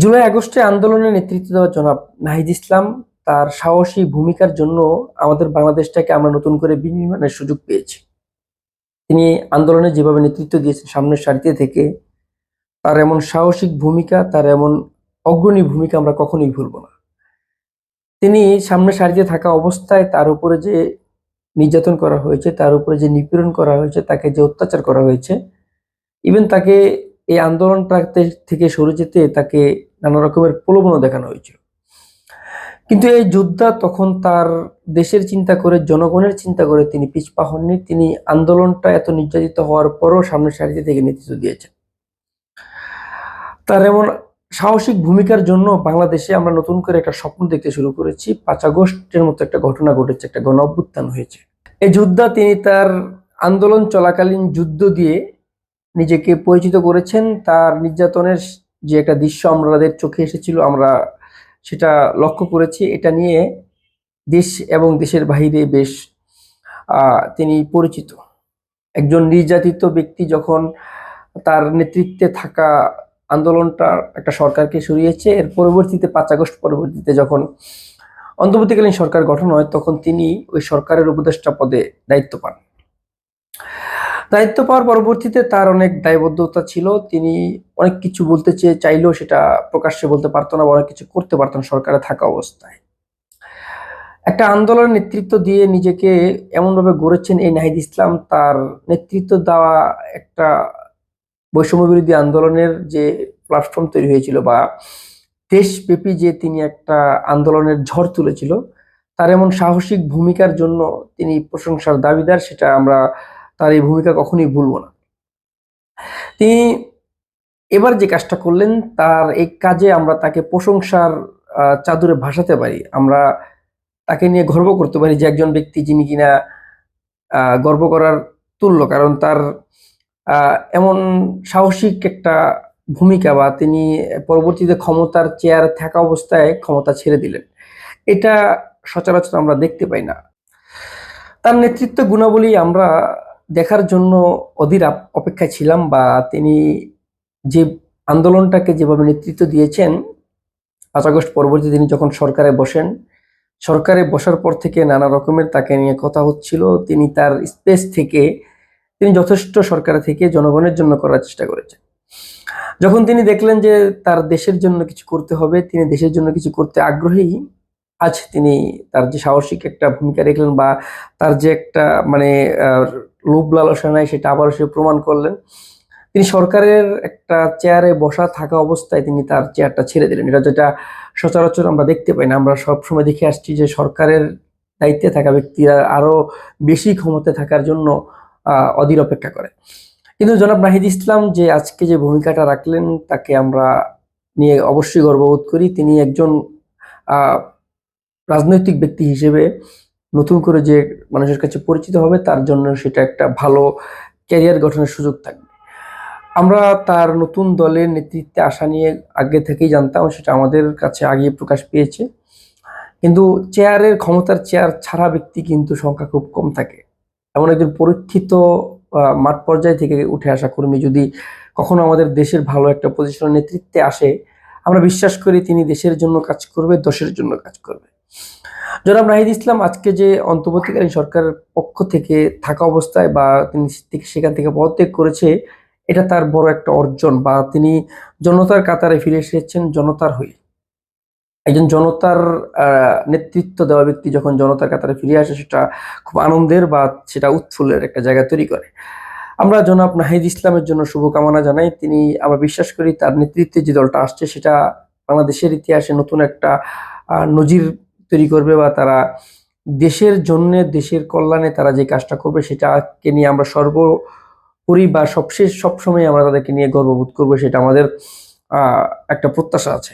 জুলাই আগস্টে আন্দোলনে নেতৃত্ব দেওয়া জনাব নাহিদ ইসলাম তার সাহসী ভূমিকার জন্য আমাদের বাংলাদেশটাকে আমরা নতুন করে বিনির্মাণের সুযোগ পেয়েছি। তিনি আন্দোলনে যেভাবে নেতৃত্ব দিয়েছেন সামনের সারিতে থেকে, তার এমন সাহসিক ভূমিকা, তার এমন অগ্রণী ভূমিকা আমরা কখনোই ভুলব না। তিনি সামনের সারিতে থাকা অবস্থায় তার উপরে যে নির্যাতন করা হয়েছে, তার উপরে যে নিপীড়ন করা হয়েছে, তাকে যে অত্যাচার করা হয়েছে, ইভেন তাকে এই আন্দোলনটা থেকে সরে যেতে তাকে নানা রকমের প্রলোভনও দেখানো হয়েছিল। কিন্তু এই যোদ্ধা তখন তার দেশের চিন্তা করে, জনগণের চিন্তা করে তিনি পিছপা হননি। তিনি আন্দোলনটা এত নির্যাতিত হওয়ার পরও সামনের সারিতে থেকে নেতৃত্ব দিয়েছেন। তার এমন সাহসিক ভূমিকার জন্য বাংলাদেশে আমরা নতুন করে একটা স্বপ্ন দেখতে শুরু করেছি। 5 আগস্টের মতো একটা ঘটনা ঘটেছে, একটা গণ অভ্যুত্থান হয়েছে। এই যোদ্ধা তিনি তার আন্দোলন চলাকালীন যুদ্ধ দিয়ে নিজেকে পরিচিত করেছেন। তার নির্যাতনের যে একটা দৃশ্য আমাদের চোখে এসেছিল, আমরা সেটা লক্ষ্য করেছি। এটা নিয়ে দেশ এবং দেশের বাহিরে বেশ তিনি পরিচিত। একজন নির্যাতিত ব্যক্তি যখন তার নেতৃত্বে থাকা আন্দোলনটা একটা সরকারকে সরিয়েছে, এর পরবর্তীতে 5 আগস্ট পরবর্তীতে যখন অন্তর্বর্তীকালীন সরকার গঠন হয়, তখন তিনি ওই সরকারের উপদেষ্টা পদে দায়িত্ব পান। দায়িত্ব পাওয়ার পরবর্তীতে তার অনেক দায়বদ্ধতা ছিল। তিনি অনেক কিছু বলতে চাইলেও সেটা প্রকাশ্যে বলতে পারতো না, বা অনেক কিছু করতে পারতো না সরকারে থাকা অবস্থায়। একটা আন্দোলনের নেতৃত্ব দিয়ে নিজেকে এমনভাবে গড়েছেন এই নাহিদ ইসলাম। তার নেতৃত্ব দেওয়া একটা বৈষম্য বিরোধী আন্দোলনের যে প্ল্যাটফর্ম তৈরি হয়েছিল, বা দেশব্যাপী যে তিনি একটা আন্দোলনের ঝড় তুলেছিল, তার এমন সাহসিক ভূমিকার জন্য তিনি প্রশংসার দাবিদার। সেটা আমরা তার এই ভূমিকা কখনোই ভুলবো না। তিনি এবার যে কাজটা করলেন, তার এই কাজে আমরা তাকে প্রশংসার চাদরে ভাসাতে পারি। আমরা তাকে নিয়ে গর্ব করতে পারি যে একজন ব্যক্তি যিনি কিনা গর্ব করার তুল্য। কারণ তার এমন সাহসিক একটা ভূমিকা, বা তিনি পরবর্তীতে ক্ষমতার চেয়ারে থাকা অবস্থায় ক্ষমতা ছেড়ে দিলেন, এটা সচরাচর আমরা দেখতে পাই না। তার নেতৃত্ব গুণাবলী আমরা দেখার জন্য অধীর অপেক্ষায় ছিলাম, বা তিনি যে আন্দোলনটাকে যেভাবে নেতৃত্ব দিয়েছেন 5 আগস্ট পরবর্তী তিনি যখন সরকারে বসেন, সরকারে বসার পর থেকে নানা রকমের তাকে নিয়ে কথা হচ্ছিল। তিনি তার স্পেস থেকে তিনি যথেষ্ট সরকার থেকে জনগণের জন্য করার চেষ্টা করেছেন। যখন তিনি দেখলেন যে তার দেশের জন্য কিছু করতে হবে, তিনি দেশের জন্য কিছু করতে আগ্রহী, আজ তিনি তার যে সাহসিক একটা ভূমিকা রেখলেন, বা তার যে একটা মানে লোভ লালসা নাই, সেটা আবারও সে প্রমাণ করলেন। তিনি সরকারের একটা চেয়ারে বসা থাকা অবস্থায় তিনি তার চেয়ারটা ছেড়ে দিলেন। এটা যেটা সচরাচর আমরা দেখতে পাই না। আমরা সবসময় দেখে আসছি যে সরকারের দায়িত্বে থাকা ব্যক্তিরা আরো বেশি ক্ষমতায় থাকার জন্য অধীর অপেক্ষা করে। কিন্তু জনাব নাহিদ ইসলাম যে আজকে যে ভূমিকাটা রাখলেন, তাকে আমরা নিয়ে অবশ্যই গর্ববোধ করি। তিনি একজন আহ রাজনৈতিক ব্যক্তি হিসেবে নতুন করে যে মানুষের কাছে পরিচিত হবে, তার জন্য সেটা একটা ভালো ক্যারিয়ার গঠনের সুযোগ থাকবে। আমরা তার নতুন দলের নেতৃত্বে আসা নিয়ে আগে থেকেই জানতাম, সেটা আমাদের কাছে আগেই প্রকাশ পেয়েছে। কিন্তু ক্ষমতার চেয়ার ছাড়া ব্যক্তি কিন্তু সংখ্যা খুব কম থাকে। এমন একজন পরীক্ষিত মাঠ পর্যায় থেকে উঠে আসা কর্মী যদি কখনো আমাদের দেশের ভালো একটা পজিশনের নেতৃত্বে আসে, আমরা বিশ্বাস করি তিনি দেশের জন্য কাজ করবে, দেশের জন্য কাজ করবে। জনাব নাহিদ ইসলাম আজকে যে অন্তর্বর্তীকালীন সরকারের পক্ষ থেকে থাকা অবস্থায়, বা তিনি সেখান থেকে পদত্যাগ করেছে, এটা তার বড় একটা অর্জন। বা তিনি জনতার কাতারে ফিরে এসেছেন জনতার হয়ে। একজন জনতার নেতৃত্ব দেওয়া ব্যক্তি যখন জনতার কাতারে ফিরে আসে, সেটা খুব আনন্দের, বা সেটা উৎফুল্লের একটা জায়গা তৈরি করে। আমরা জনাব নাহিদ ইসলামের জন্য শুভকামনা জানাই। আমরা বিশ্বাস করি তার নেতৃত্বে যে দলটা আসছে, সেটা বাংলাদেশের ইতিহাসে নতুন একটা নজির তৈরি করবে, বা তারা দেশের জন্য, দেশের কল্যাণে তারা যে কাজটা করবে, সেটাকে নিয়ে আমরা সর্বোপরি বা সবসময় আমরা তাদেরকে নিয়ে গর্ববোধ করবো। সেটা আমাদের একটা প্রত্যাশা আছে।